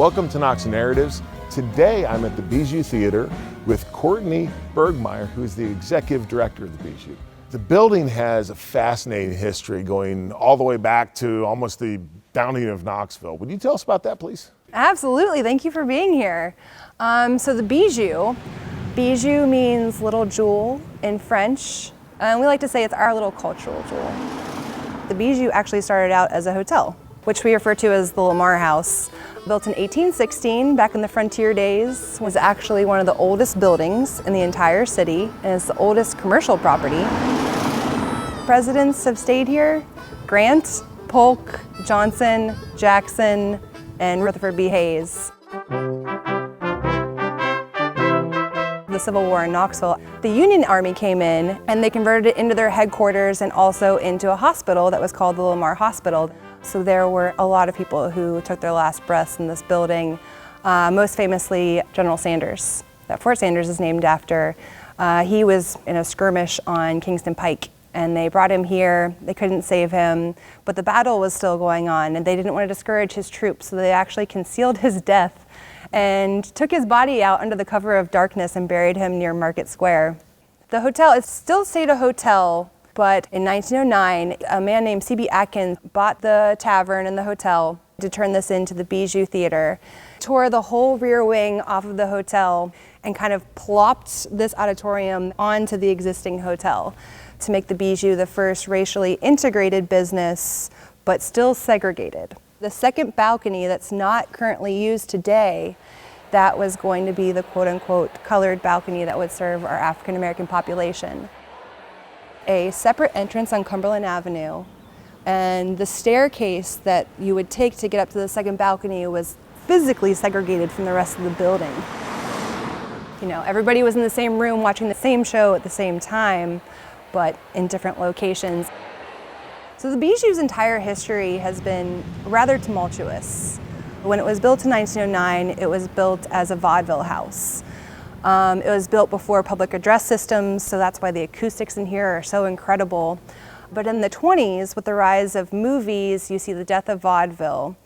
Welcome to Knox Narratives. Today I'm at the Bijou Theatre with Courtney Bergmeier, who's the executive director of the Bijou. The building has a fascinating history going all the way back to almost the founding of Knoxville. Would you tell us about that, please? Absolutely, thank you for being here. So the Bijou means little jewel in French, and we like to say it's our little cultural jewel. The Bijou actually started out as a hotel, which we refer to as the Lamar House. Built in 1816, back in the frontier days, was actually one of the oldest buildings in the entire city, and it's the oldest commercial property. Presidents have stayed here: Grant, Polk, Johnson, Jackson, and Rutherford B. Hayes. The Civil War in Knoxville, the Union Army came in and they converted it into their headquarters and also into a hospital that was called the Lamar Hospital. So there were a lot of people who took their last breaths in this building, most famously General Sanders, that Fort Sanders is named after. He was in a skirmish on Kingston Pike, and they brought him here. They couldn't save him, but the battle was still going on, and they didn't want to discourage his troops, so they actually concealed his death and took his body out under the cover of darkness and buried him near Market Square. The hotel, it still stayed a hotel, but in 1909, a man named C.B. Atkins bought the tavern and the hotel to turn this into the Bijou Theatre, tore the whole rear wing off of the hotel, and kind of plopped this auditorium onto the existing hotel to make the Bijou the first racially integrated business, but still segregated. The second balcony that's not currently used today, that was going to be the quote-unquote colored balcony that would serve our African-American population. A separate entrance on Cumberland Avenue, and the staircase that you would take to get up to the second balcony was physically segregated from the rest of the building. You know, everybody was in the same room watching the same show at the same time, but in different locations. So the Bijou's entire history has been rather tumultuous. When it was built in 1909, it was built as a vaudeville house. It was built before public address systems, so that's why the acoustics in here are so incredible. But in the 20s, with the rise of movies, you see the death of vaudeville.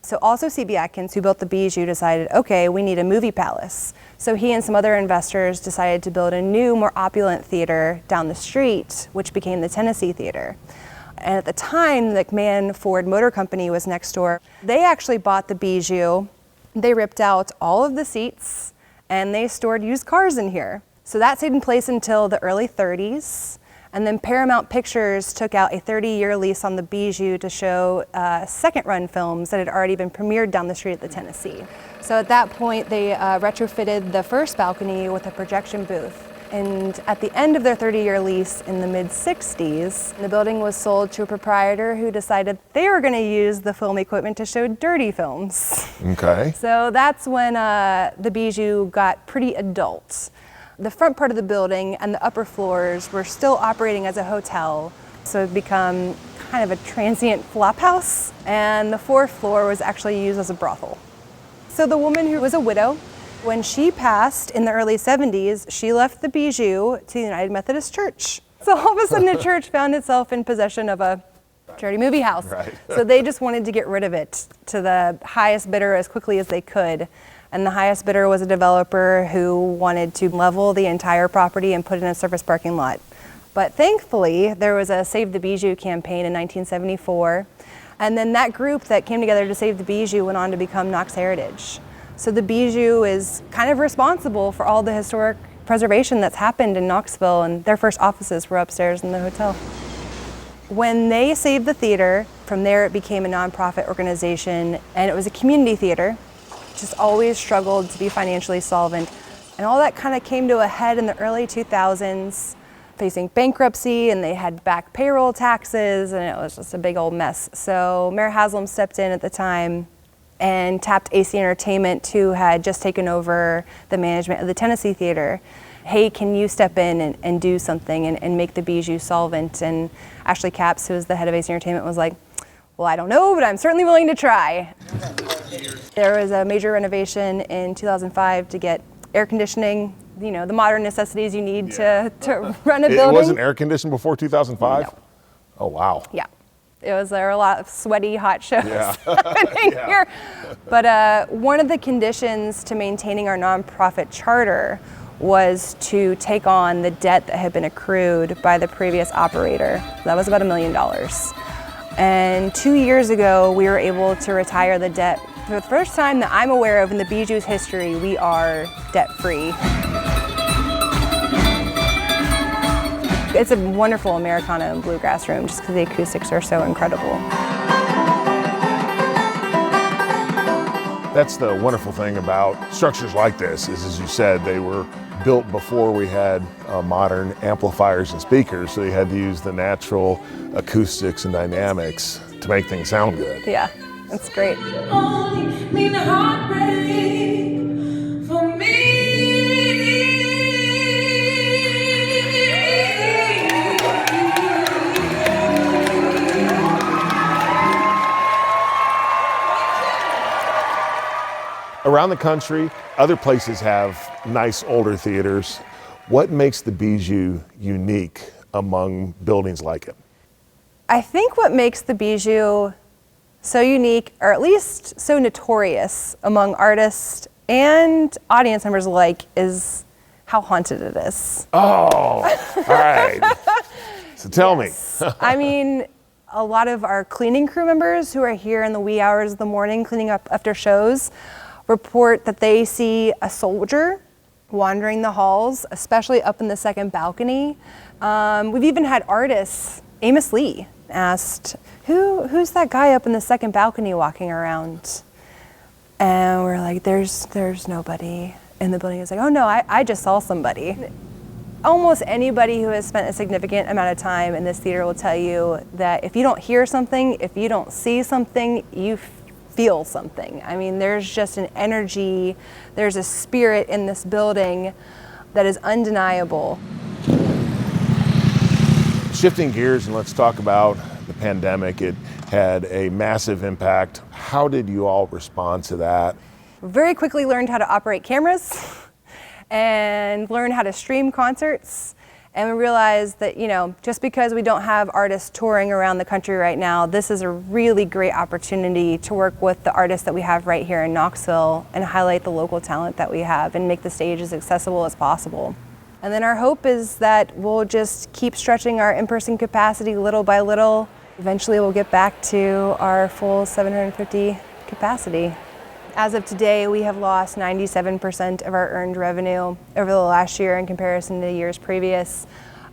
So also C.B. Atkins, who built the Bijou, decided, okay, we need a movie palace. So he and some other investors decided to build a new, more opulent theater down the street, which became the Tennessee Theater. And at the time, the McMahon Ford Motor Company was next door. They actually bought the Bijou. They ripped out all of the seats, and they stored used cars in here. So that stayed in place until the early 30s. And then Paramount Pictures took out a 30-year lease on the Bijou to show second-run films that had already been premiered down the street at the Tennessee. So at that point, they retrofitted the first balcony with a projection booth. And at the end of their 30-year lease in the mid-60s, the building was sold to a proprietor who decided they were going to use the film equipment to show dirty films. Okay. So that's when the Bijou got pretty adult. The front part of the building and the upper floors were still operating as a hotel, so it became kind of a transient flop house, and the fourth floor was actually used as a brothel. So the woman who was a widow, when she passed in the early 70s, she left the Bijou to the United Methodist Church. So all of a sudden the church found itself in possession of a charity movie house. Right. So they just wanted to get rid of it to the highest bidder as quickly as they could. And the highest bidder was a developer who wanted to level the entire property and put in a surface parking lot. But thankfully, there was a Save the Bijou campaign in 1974. And then that group that came together to save the Bijou went on to become Knox Heritage. So the Bijou is kind of responsible for all the historic preservation that's happened in Knoxville, and their first offices were upstairs in the hotel. When they saved the theater, from there it became a nonprofit organization, and it was a community theater. Just always struggled to be financially solvent. And all that kind of came to a head in the early 2000s, facing bankruptcy, and they had back payroll taxes, and it was just a big old mess. So Mayor Haslam stepped in at the time and tapped AC Entertainment, who had just taken over the management of the Tennessee Theater. Hey, can you step in and do something and make the Bijou solvent? And Ashley Capps, who was the head of AC Entertainment, was like, well, I don't know, but I'm certainly willing to try. There was a major renovation in 2005 to get air conditioning, you know, the modern necessities you need to run a building. It wasn't air conditioned before 2005? No. Oh, wow. Yeah. There were a lot of sweaty, hot shows Yeah. happening Yeah. here. But one of the conditions to maintaining our nonprofit charter was to take on the debt that had been accrued by the previous operator. That was about $1 million. And 2 years ago, we were able to retire the debt. For the first time that I'm aware of in the Bijou's history, we are debt-free. It's a wonderful Americana and bluegrass room just because the acoustics are so incredible. That's the wonderful thing about structures like this is, as you said, they were built before we had modern amplifiers and speakers, so you had to use the natural acoustics and dynamics to make things sound good. Yeah, that's great. Only mean heartbreak for me. Around the country, other places have nice older theaters. What makes the Bijou unique among buildings like it? I think what makes the Bijou so unique, or at least so notorious among artists and audience members alike, is how haunted it is. Oh, all right. So tell me. I mean, a lot of our cleaning crew members who are here in the wee hours of the morning cleaning up after shows report that they see a soldier wandering the halls, especially up in the second balcony. We've even had artists, Amos Lee asked, who's that guy up in the second balcony walking around? And we're like, there's nobody. And the building is like, oh no, I just saw somebody. Almost anybody who has spent a significant amount of time in this theater will tell you that if you don't hear something, if you don't see something, you feel something. I mean, there's just an energy, there's a spirit in this building that is undeniable. Shifting gears, and let's talk about the pandemic. It had a massive impact. How did you all respond to that? Very quickly learned how to operate cameras and learned how to stream concerts. And we realized that, just because we don't have artists touring around the country right now, this is a really great opportunity to work with the artists that we have right here in Knoxville and highlight the local talent that we have and make the stage as accessible as possible. And then our hope is that we'll just keep stretching our in-person capacity little by little. Eventually we'll get back to our full 750 capacity. As of today, we have lost 97% of our earned revenue over the last year in comparison to years previous.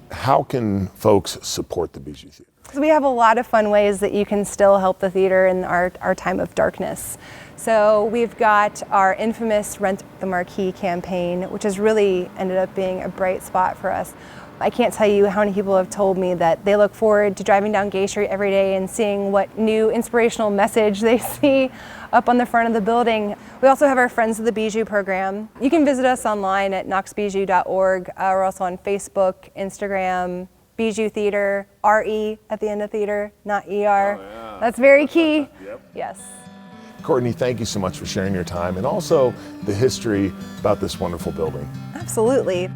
How can folks support the Bijou Theatre? So we have a lot of fun ways that you can still help the theater in our time of darkness. So we've got our infamous Rent the Marquee campaign, which has really ended up being a bright spot for us. I can't tell you how many people have told me that they look forward to driving down Gay Street every day and seeing what new inspirational message they see up on the front of the building. We also have our Friends of the Bijou program. You can visit us online at knoxbijou.org. We're also on Facebook, Instagram, Bijou Theatre, R-E at the end of theater, not E-R. Oh, yeah. That's very key. Yep. Yes. Courtney, thank you so much for sharing your time and also the history about this wonderful building. Absolutely.